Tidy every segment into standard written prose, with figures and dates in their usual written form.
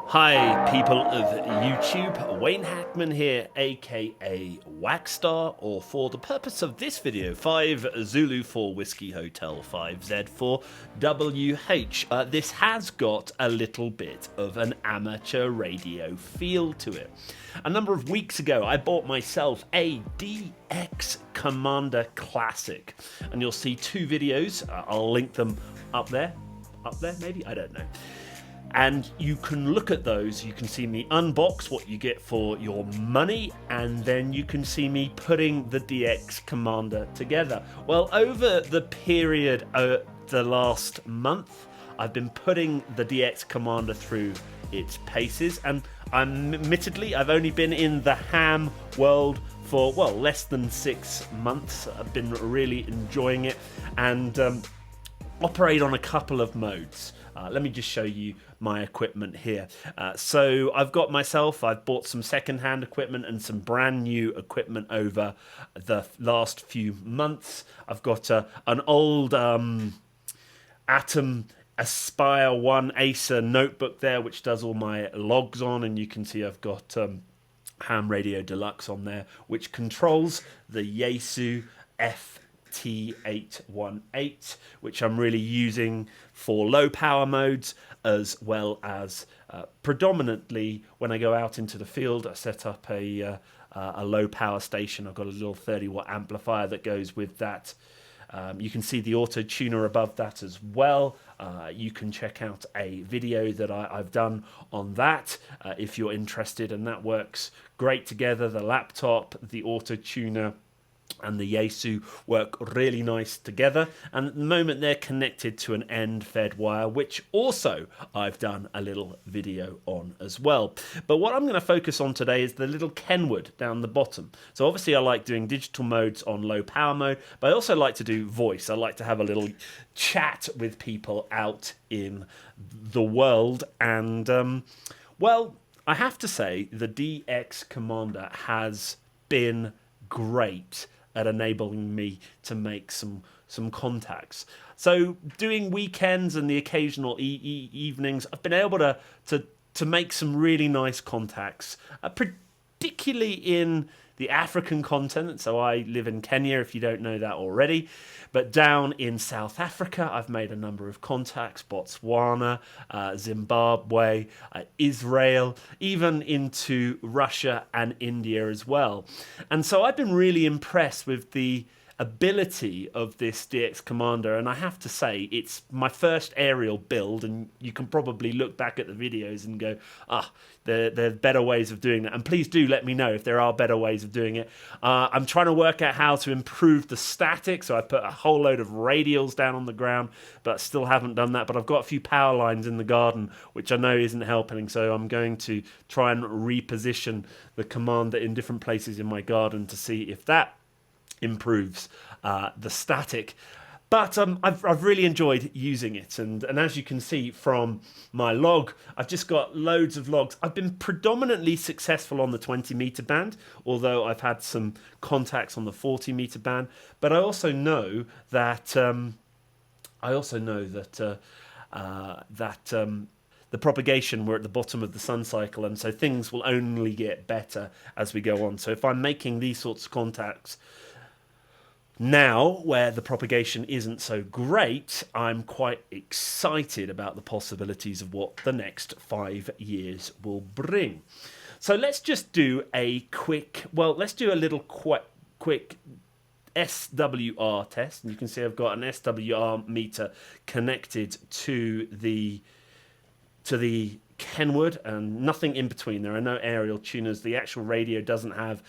Hi, people of YouTube. Wayne Hackman here, aka Waxstar, or for the purpose of this video, 5 Zulu 4 Whiskey Hotel 5Z 4 WH. This has got a little bit of an amateur radio feel to it. A number of weeks ago, I bought myself a DX Commander Classic, and you'll see 2 videos. I'll link them up there maybe, I don't know. And you can look at those, you can see me unbox what you get for your money, and then you can see me putting the DX Commander together. Well, over the period the last month, I've been putting the DX Commander through its paces, and admittedly I've only been in the ham world for, well, less than 6 months. I've been really enjoying it, and operate on a couple of modes. Let me just show you my equipment here. So I've bought some second-hand equipment and some brand new equipment over the last few months. I've got an old Atom Aspire 1 Acer notebook there, which does all my logs on, and you can see I've got Ham Radio Deluxe on there, which controls the Yaesu FT818, which I'm really using for low power modes, as well as predominantly when I go out into the field. I set up a low power station. I've got a little 30-watt amplifier that goes with that. You can see the auto tuner above that as well. You can check out a video that I've done on that if you're interested, and that works great together. The laptop, the auto tuner, and the Yaesu work really nice together, and at the moment they're connected to an end-fed wire, which also I've done a little video on as well. But what I'm going to focus on today is the little Kenwood down the bottom. So obviously I like doing digital modes on low power mode, but I also like to do voice. I like to have a little chat with people out in the world, and well, I have to say the DX Commander has been great at enabling me to make some contacts. So doing weekends and the occasional evenings, I've been able to make some really nice contacts, particularly in the African continent. So I live in Kenya, if you don't know that already. But down in South Africa, I've made a number of contacts: Botswana, Zimbabwe, Israel, even into Russia and India as well. And so I've been really impressed with the ability of this DX Commander, and I have to say it's my first aerial build, and you can probably look back at the videos and go, there are better ways of doing that, and please do let me know if there are better ways of doing it. I'm trying to work out how to improve the static, so I put a whole load of radials down on the ground, but still haven't done that. But I've got a few power lines in the garden, which I know isn't helping, so I'm going to try and reposition the Commander in different places in my garden to see if that improves the static. But I've really enjoyed using it, and as you can see from my log, I've just got loads of logs. I've been predominantly successful on the 20-meter band, although I've had some contacts on the 40-meter band. But I also know that the propagation, we're at the bottom of the sun cycle, and so things will only get better as we go on. So if I'm making these sorts of contacts now, where the propagation isn't so great, I'm quite excited about the possibilities of what the next 5 years will bring. So let's just do a little quick SWR test. And you can see I've got an SWR meter connected to the Kenwood, and nothing in between. There are no aerial tuners. The actual radio doesn't have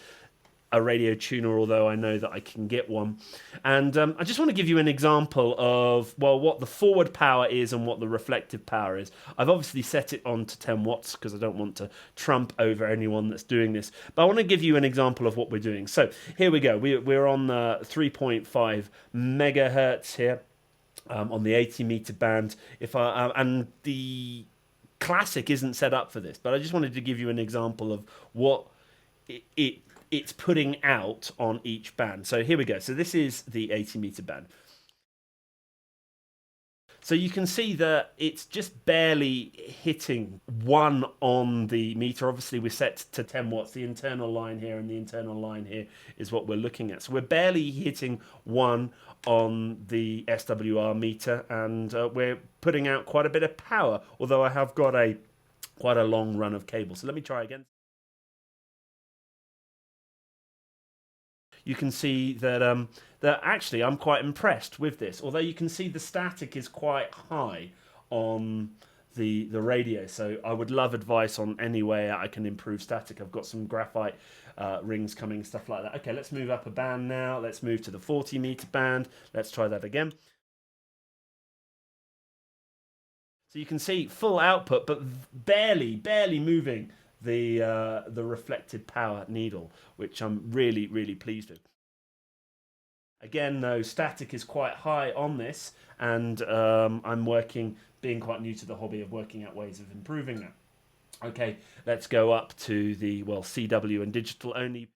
a radio tuner, although I know that I can get one. And I just want to give you an example of, well, what the forward power is and what the reflective power is. I've obviously set it on to 10 watts because I don't want to trump over anyone that's doing this. But I want to give you an example of what we're doing. So here we go. We're on 3.5 megahertz here on the 80-meter band. And the Classic isn't set up for this, but I just wanted to give you an example of what it's putting out on each band. So here we go. So this is the 80-meter band. So you can see that it's just barely hitting 1 on the meter. Obviously we're set to 10 watts, the internal line here and the internal line here is what we're looking at. So we're barely hitting 1 on the SWR meter, and we're putting out quite a bit of power, although I have got quite a long run of cable. So let me try again. You can see that that actually I'm quite impressed with this, although you can see the static is quite high on the radio. So I would love advice on any way I can improve static. I've got some graphite rings coming, stuff like that. Okay, let's move up a band now. Let's move to the 40 meter band. Let's try that again. So you can see full output, but barely moving the reflected power needle, which I'm really pleased with. Again, though, static is quite high on this, and I'm being quite new to the hobby of working out ways of improving that. Okay, let's go up to the CW and digital only.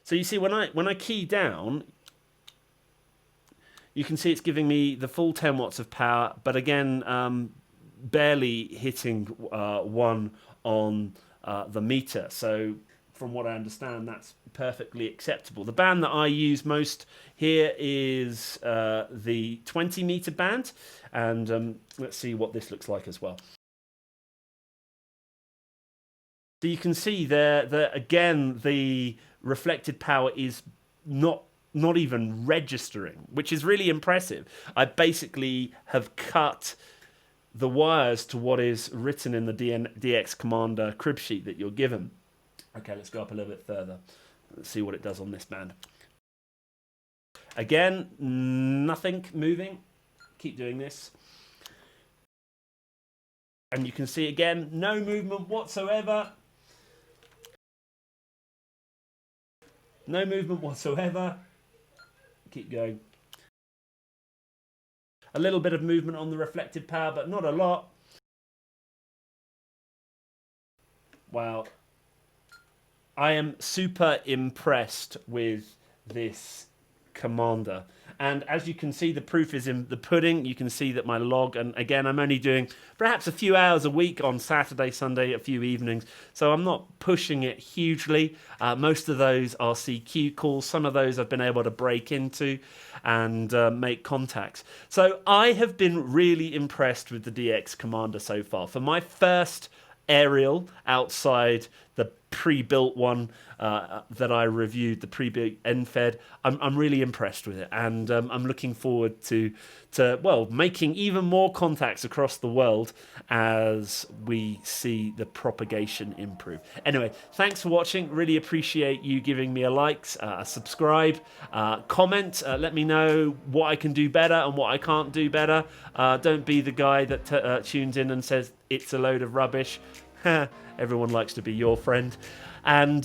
So you see when I key down, you can see it's giving me the full 10 watts of power, but again, barely hitting 1 on the meter. So from what I understand, that's perfectly acceptable. The band that I use most here is the 20 meter band, and let's see what this looks like as well. So you can see there that again the reflected power is not even registering, which is really impressive. I basically have cut the wires to what is written in the DX Commander crib sheet that you're given. Okay, let's go up a little bit further. Let's see what it does on this band. Again, nothing moving. Keep doing this. And you can see again, no movement whatsoever. No movement whatsoever. Keep going. A little bit of movement on the reflected power, but not a lot. Wow. I am super impressed with this Commander. And as you can see, the proof is in the pudding. You can see that my log, and again, I'm only doing perhaps a few hours a week on Saturday, Sunday, a few evenings. So I'm not pushing it hugely. Most of those are CQ calls. Some of those I've been able to break into and make contacts. So I have been really impressed with the DX Commander so far. For my first aerial outside the pre-built one that I reviewed, the pre-built NFED, I'm really impressed with it, and I'm looking forward to making even more contacts across the world as we see the propagation improve. Anyway, thanks for watching. Really appreciate you giving me a like, a subscribe, comment. Let me know what I can do better and what I can't do better. Don't be the guy that tunes in and says it's a load of rubbish. Everyone likes to be your friend. And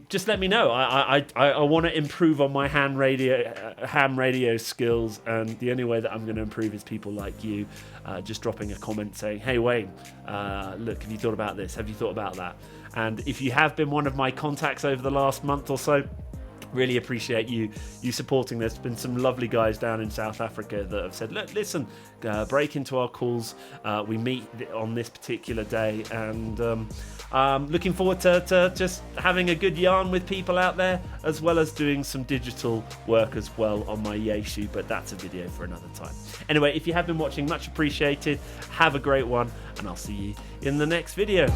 just let me know. I want to improve on my ham radio skills, and the only way that I'm going to improve is people like you just dropping a comment saying, hey Wayne, look, have you thought about this? Have you thought about that? And if you have been one of my contacts over the last month or so, really appreciate you supporting. There's been some lovely guys down in South Africa that have said, look, listen, break into our calls. We meet on this particular day, and looking forward to just having a good yarn with people out there, as well as doing some digital work as well on my Yaesu, but that's a video for another time. Anyway, if you have been watching, much appreciated. Have a great one, and I'll see you in the next video.